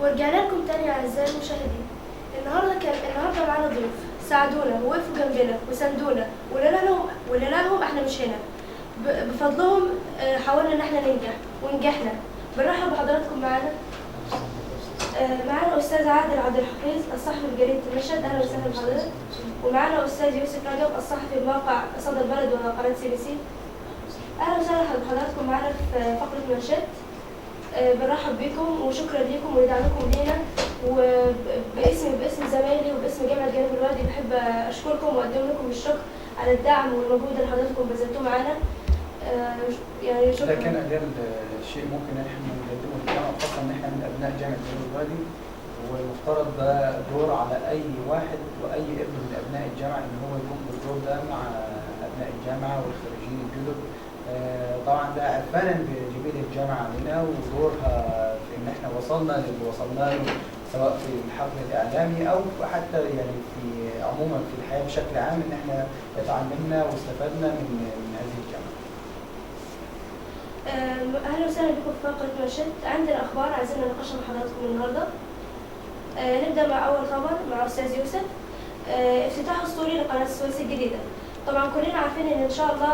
ورجعنا لكم تاني أعزائي المشاهدين. النهارده معانا ضيوف ساعدونا ووقفوا جنبنا وساندونا ولولا لهم احنا مش هنا. بفضلهم حاولنا ان احنا ننجح ونجحنا. بنرحب بحضراتكم معانا. معانا أستاذ عادل عبد الحفيظ الصحفي بجريدة المشهد، أهلا وسهلا بحضرتك. ومعانا أستاذ يوسف رجب الصحفي بموقع صدى البلد وقناة CBC. أهلا وسهلا بحضراتكم معانا في فقرة منشد. برحب بكم وشكرا لكم ولدعمكم لينا، وباسم زمايلي وباسم جامعة جنوب الوادي بحب أشكركم وأقدم لكم الشكر على الدعم والمجهود اللي حضراتكم بذلتوه معانا. يعني شكرا. ده كان أجل شيء ممكن احنا نقدمه للجامعة، خاصة ان احنا من ابناء جامعة جنوب الوادي، والمفترض ده دور على اي واحد واي ابن من ابناء الجامعة ان هو يقوم بالدور ده مع ابناء الجامعة والخريجين الجدد. طبعا ده عرفانا بجميل الجامعة علينا ودورها في ان احنا وصلنا للي وصلنا له، سواء في الحقل الاعلامي او حتى يعني في عموما في الحياة بشكل عام، ان احنا اتعلمنا واستفدنا من هذه الجامعة. اهلا وسهلا بكم في فقره منشد. عندنا اخبار عايزين نناقشها مع حضراتكم النهارده. نبدا مع اول خبر مع استاذ يوسف. افتتاح اسطوري لقناه السويس الجديده. طبعا كلنا عارفين ان شاء الله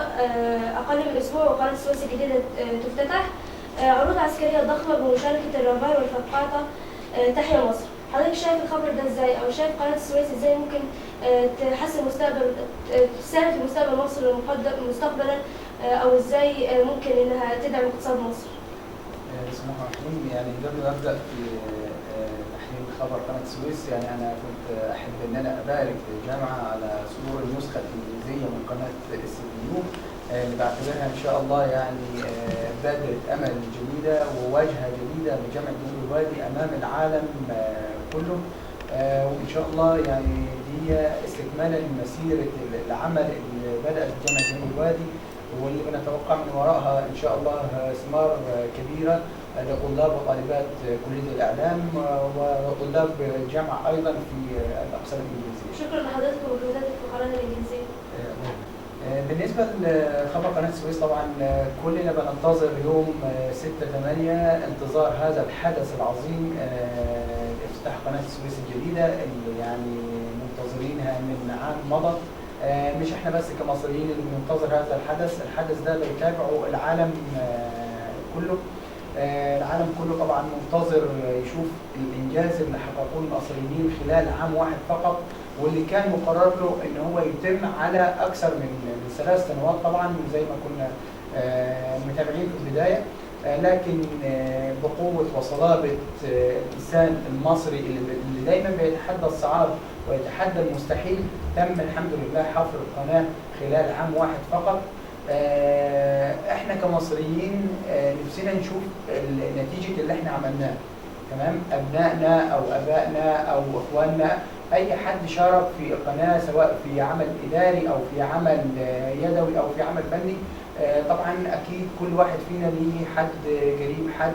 اقل من اسبوع وقناه السويس الجديده تفتتح. عروض عسكريه ضخمه بمشاركه الرافال والفقاطه. تحيا مصر. حضرتك شايف الخبر ده ازاي، او شايف قناه السويس ازاي ممكن تحسن تساهم في مستقبل مصر مستقبلا، او ازاي ممكن انها تدعم اقتصاد مصر؟ بسم الله الرحمن الرحيم. يعني قبل ما ابدا في تحليل خبر قناه السويس، يعني انا كنت احب ان انا ابارك للجامعه على صدور النسخه الانجليزيه من قناه SBU، اللي بعتبرها ان شاء الله يعني بادره امل جديده وواجهه جديده لجامعه جنوب الوادي امام العالم كله. وان شاء الله يعني دي استكمالا لمسيره العمل اللي بدات جامعه جنوب الوادي، واللي بنتوقع من وراءها ان شاء الله ثمار كبيره لطلاب وطالبات كليه الاعلام وطلاب الجامعه ايضا في الاقسام الانجليزيه. شكرا لحضرتك ومجهوداتك في القناه الانجليزيه. بالنسبه لخبر قناه السويس، طبعا كلنا بننتظر يوم 6/8 انتظار هذا الحدث العظيم، افتتاح قناه السويس الجديده اللي يعني منتظرينها من عام مضى. مش احنا بس كمصريين اللي بننتظر هذا الحدث ده بيتابعه العالم كله. العالم كله طبعا منتظر يشوف الانجاز اللي حققوه المصريين خلال عام واحد فقط، واللي كان مقرر له ان هو يتم على اكثر من 3 سنوات طبعا زي ما كنا متابعين في البدايه. لكن بقوه وصلابه اللسان المصري اللي دايما بيتحدى الصعاب ويتحدى المستحيل، تم الحمد لله حفر القناه خلال عام واحد فقط. احنا كمصريين نفسنا نشوف نتيجه اللي احنا عملناه، تمام؟ ابنائنا او ابائنا او اخواننا، اي حد شارك في القناه سواء في عمل اداري او في عمل يدوي او في عمل فني، طبعا اكيد كل واحد فينا ليه حد قريب، حد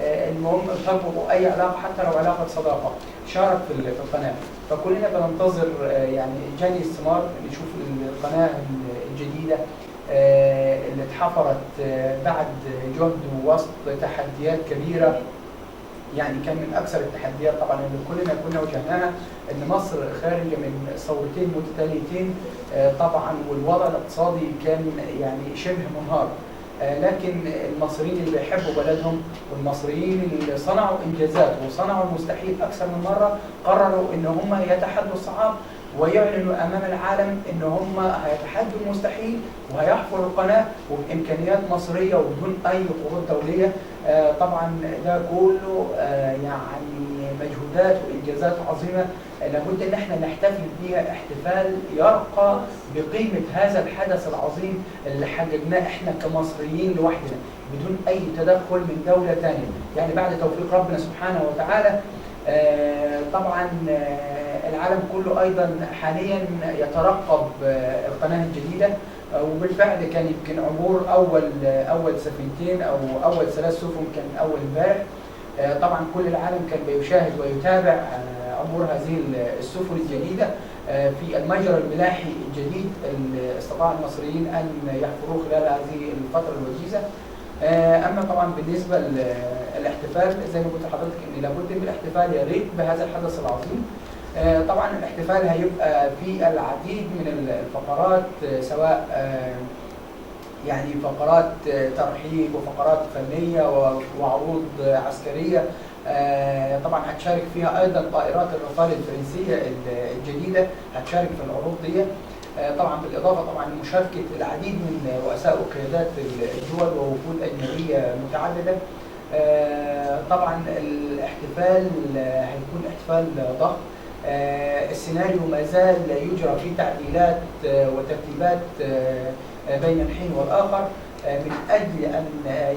المهم تربطه اي علاقه حتى لو علاقه صداقه شارك في القناه. فكلنا بننتظر يعني جني الثمار، نشوف القناه الجديده اللي اتحفرت بعد جهد ووسط تحديات كبيره. يعني كان من اكثر التحديات طبعا اللي كلنا كنا واجهناها ان مصر خارجه من ثورتين متتاليتين طبعا، والوضع الاقتصادي كان يعني شبه منهار. لكن المصريين اللي بيحبوا بلدهم والمصريين اللي صنعوا انجازات وصنعوا المستحيل اكثر من مره، قرروا ان هم يتحدوا الصعاب ويعلنوا امام العالم ان هم هيتحدوا المستحيل وهيحفروا القناه وبامكانيات مصريه وبدون اي قروض دوليه. طبعا ده كله يعني مجهودات وانجازات عظيمه لابد ان احنا نحتفل بيها احتفال يرقى بقيمه هذا الحدث العظيم اللي حققناه احنا كمصريين لوحدنا بدون اي تدخل من دوله ثانيه، يعني بعد توفيق ربنا سبحانه وتعالى. طبعا العالم كله ايضا حاليا يترقب القناه الجديده، وبالفعل كان يمكن عبور اول سفينتين او اول 3 سفن كان اول امبارح. طبعا كل العالم كان بيشاهد ويتابع عبور هذه السفن الجديده في المجرى الملاحي الجديد اللي استطاع المصريين ان يحفروه خلال هذه الفتره الوجيزه. اما طبعا بالنسبه للاحتفال زي ما قلت لحضرتك ان لابد من الاحتفال يا ريت بهذا الحدث العظيم. طبعا الاحتفال هيبقى في العديد من الفقرات، سواء يعني فقرات ترحيب وفقرات فنيه وعروض عسكريه. طبعا هتشارك فيها ايضا طائرات الرافال الفرنسيه الجديده، هتشارك في العروض دي. طبعا بالاضافه طبعا لمشاركه العديد من رؤساء وقيادات الدول ووفود اجنبيه متعدده. طبعا الاحتفال هيكون احتفال ضخم. السيناريو ما زال يجرى فيه تعديلات وترتيبات بين الحين والاخر من اجل ان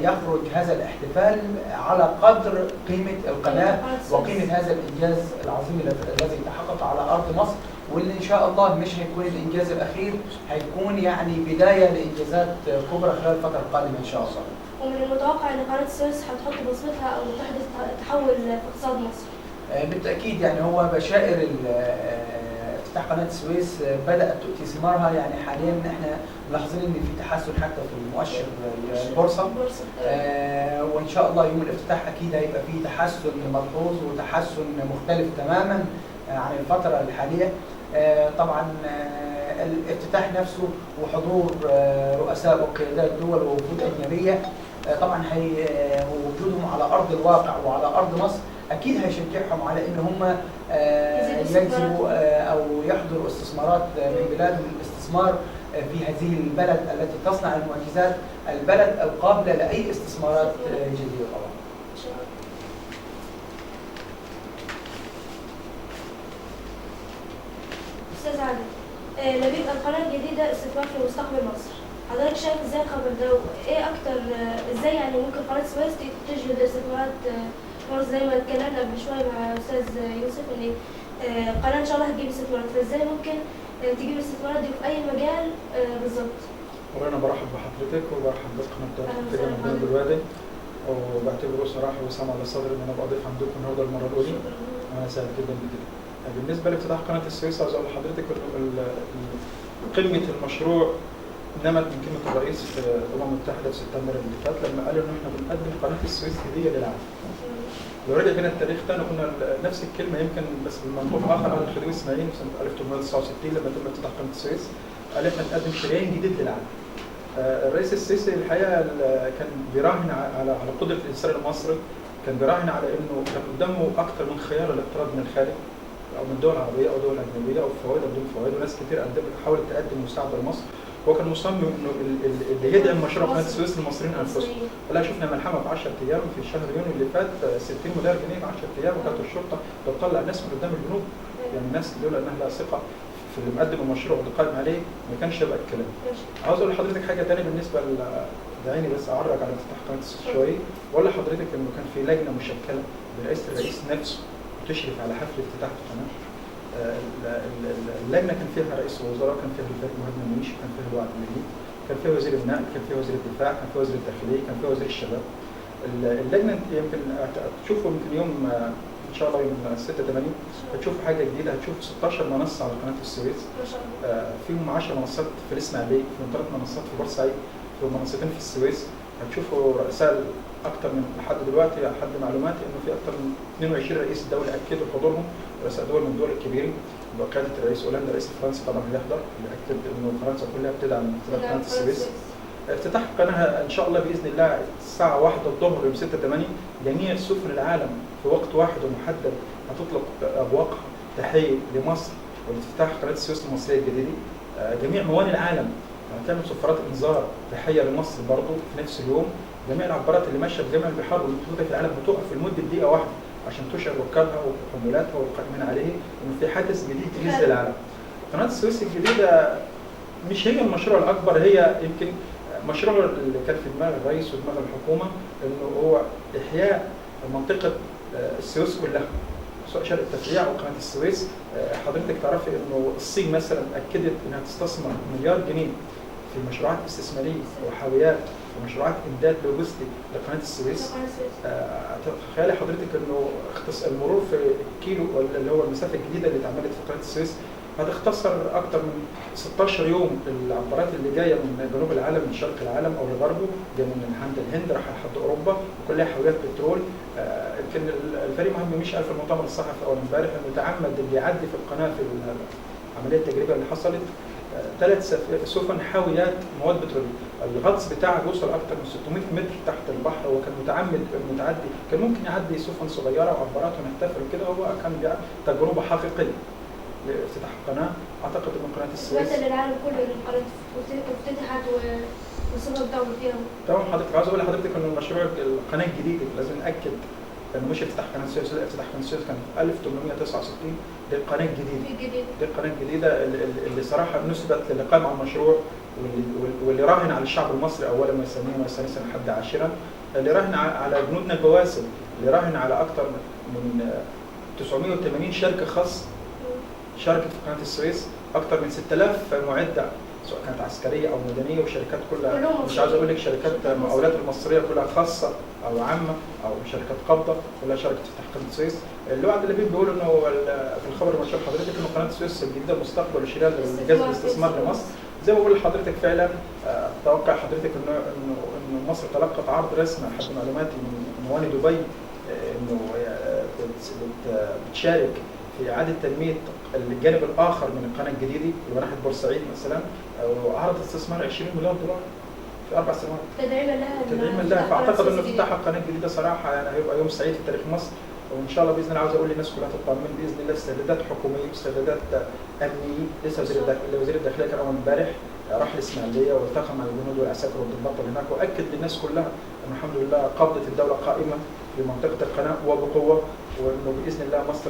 يخرج هذا الاحتفال على قدر قيمه القناه وقيمه هذا الانجاز العظيم الذي تحقق على ارض مصر، واللي ان شاء الله مش هيكون الانجاز الاخير، هيكون يعني بدايه لانجازات كبرى خلال الفتره القادمه ان شاء الله. ومن المتوقع ان قناه السويس هتحط بصمتها او تحدث تحول في اقتصاد مصر. بالتاكيد يعني هو بشائر افتتاح قناه السويس بدات تؤتي ثمارها. يعني حاليا احنا ملاحظين ان في تحسن حتى في مؤشر البورصه. وان شاء الله يوم الافتتاح اكيد هيبقى فيه تحسن ملحوظ وتحسن مختلف تماما عن الفتره الحاليه. طبعا الافتتاح نفسه وحضور رؤساء وقيادات دول ووفود اجنبيه طبعا وجودهم على ارض الواقع وعلى ارض مصر اكيد هيشجعهم على ان هم يجذبوا او يحضروا استثمارات من بلادهم للاستثمار في هذه البلد التي تصنع المعجزات، البلد القابله لاي استثمارات جديده طبعا. استاذ علي، نبيل، القناه الجديده استثمار في مستقبل مصر، حضرتك شايف ازاي الخبر ده؟ وايه اكتر ازاي يعني ممكن قناه السويس تجذب استثمارات مصر زي ما اتكلمنا قبل شويه مع استاذ يوسف ان القناه ان شاء الله هتجيب استثمارات، فازاي ممكن تجيب الاستثمارات دي في اي مجال بالظبط؟ والله انا برحب بحضرتك وبرحب بقناه تجمع بالوادي، وبعتبره صراحه وسام على صدري ان انا ابقى ضيف عندكم النهارده المره الاولى. انا سعيد جدا بكده. بالنسبه لافتتاح قناه السويس عاوز اقول لحضرتك قمه المشروع نمت من كلمه الرئيس في الامم المتحده في سبتمبر اللي فات لما قالوا ان احنا بنقدم قناه السويس هديه للعالم. لو رجع بينا التاريخ تاني قلنا نفس الكلمه يمكن بس بمنظور اخر عن الخديوي اسماعيل في سنه 1869 لما تم افتتاح قناه السويس قال احنا بنقدم شريان جديد للعالم. الرئيس السيسي الحقيقه كان بيراهن على قدره الانسان المصري، كان بيراهن على انه كان قدامه اكثر من خيار الاقتراض من الخارج او من دول عربيه او دول اجنبيه او فوائد او بدون فوائد، وناس كثير حاولت تقدم مساعده لمصر. هو كان مصمم انه اللي يدعم مشروع قناه السويس للمصريين انفسهم. ولا شفنا ملحمه في 10 ايام في شهر يونيو اللي فات 60 مليار جنيه في 10 ايام، وكانت الشرطه بتطلع الناس من قدام الجنوب. يعني الناس لولا انها لها ثقه في اللي مقدم المشروع واللي قائم عليه ما كانش يبقى الكلام. عاوز اقول لحضرتك حاجه ثانيه بالنسبه دعيني بس اعرج على افتتاح قناه السويس شويه. ولا حضرتك انه كان في لجنه مشكله برئاسه الرئيس نفسه تشرف على حفل افتتاح القناه. اللجنه كان فيها رئيس الوزراء، كان فيها الفريق مهند منيش، كان فيها الوعد المجيد، كان فيها وزير النقل، كان فيها وزير الدفاع، كان فيها وزير الداخليه، كان فيها وزير الشباب. اللجنه يمكن تشوفوا يمكن يوم ان شاء الله يوم 6/8 هتشوفوا حاجه جديده، هتشوفوا 16 منصه على قناه السويس. فيهم 10 منصات في الاسماعيليه، فيهم 3 منصات في بورسعيد، فيهم منصتين في السويس. هتشوفوا رؤساء اكثر من لحد دلوقتي لحد معلوماتي انه في اكثر من 22 رئيس دوله اكدوا حضورهم، رؤساء دول من الدول الكبيرين بقياده الرئيس هولندا، رئيس فرنسا طبعا هيحضر، اللي اكد انه فرنسا كلها بتدعم افتتاح قناه السويس. افتتاح القناه ان شاء الله باذن الله الساعه 1 الظهر يوم 6/8 جميع سفن العالم في وقت واحد ومحدد هتطلق ابواقها تحيه لمصر ولافتتاح قناه السويس المصريه الجديده. جميع موانئ العالم هتعمل صفارات انذار تحيه لمصر برضه في نفس اليوم. جميع العبارات اللي ماشيه في جميع البحار والمحيطات في العالم هتقف لمده دقيقه واحده عشان تشعر ركابها وحمولاتها والقائمين عليه انه في حدث جديد تهز العالم. قناه السويس الجديده مش هي المشروع الاكبر، هي يمكن مشروع اللي كان في دماغ الرئيس ودماغ الحكومه انه هو احياء منطقه السويس كلها سواء شرق التفريع او قناه السويس. حضرتك تعرفي انه الصين مثلا اكدت انها تستثمر مليار جنيه في مشروعات استثماريه وحاويات ومشروعات امداد لوجستي لقناه السويس. تخيلي حضرتك انه المرور في كيلو اللي هو المسافه الجديده اللي اتعملت في قناه السويس هتختصر اكتر من 16 يوم العبارات اللي جايه من جنوب العالم، من شرق العالم او لغربه، جايه من عند الهند راح لحد اوروبا وكلها حاولات بترول. يمكن الفريق مهمي مش قال في المؤتمر الصحفي اول امبارح انه تعمد اللي يعدي في القناه في العمليه التجريبيه اللي حصلت 3 سفن حاويات مواد بتروليه، الغطس بتاعها بيوصل اكثر من 600 متر تحت البحر، وكان متعمد انه يعدي، كان ممكن يعدي سفن صغيره وعبارات ونحتفل كده، هو كان تجربه حقيقيه لافتتاح القناه. اعتقد ان قناه السويس مثلا العالم كله القناة افتتحت والسفن بتاعهم فيها. تمام حضرتك، عاوز اقول لحضرتك انه المشروع القناه الجديده لازم ناكد انه مش افتتاح قناه السويس، لا، افتتاح قناه السويس كان 1869، دي القناه الجديده. دي القناه الجديده اللي صراحه نسبت للي قام على المشروع واللي راهن على الشعب المصري اولا وثانيا وثالثا لحد عاشرا، اللي راهن على جنودنا البواسل، اللي راهن على اكثر من 980 شركه خاص شاركت في قناه السويس، اكثر من 6000 معده سواء كانت عسكريه او مدنيه، وشركات كلها مش عاوز اقول لك شركات مقاولات المصريه كلها خاصه او عامه او شركات قابضه كلها شاركت في افتتاح قناه السويس. الوعد اللي بيقول انه في الخبر اللي بشوف حضرتك انه قناه السويس الجديده مستقبل وشراء جذب الاستثمار لمصر. زي ما بقول لحضرتك فعلا اتوقع حضرتك انه مصر تلقت عرض رسمي حسب معلوماتي من مواني دبي انه بتشارك في اعاده تنميه الجانب الاخر من القناه الجديده اللي ناحيه بورسعيد مثلا، وعرض استثمار 20 مليار دولار في 4 سنوات تدعيما لها. فاعتقد انه افتتاح القناه الجديده صراحه يعني هيبقى يوم سعيد في تاريخ مصر، وان شاء الله باذن الله عاوز اقول للناس كلها تطمن باذن الله. استعدادات حكوميه واستعدادات امنيه، لسه وزير الداخليه كان اول امبارح راح الاسماعيليه والتقى مع الجنود والعساكر والضباط اللي هناك، واكد للناس كلها انه الحمد لله قبضه الدوله قائمه في منطقه القناه وبقوه، وانه باذن الله مصر.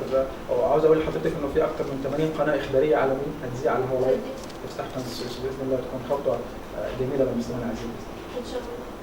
وعاوز اقول لحضرتك انه في اكثر من 80 قناه اخباريه عالميه هتذيع على الهواء افتتاح قناه السويس، باذن الله تكون خطوه جميله للمسلمين العزيز ان شاء الله.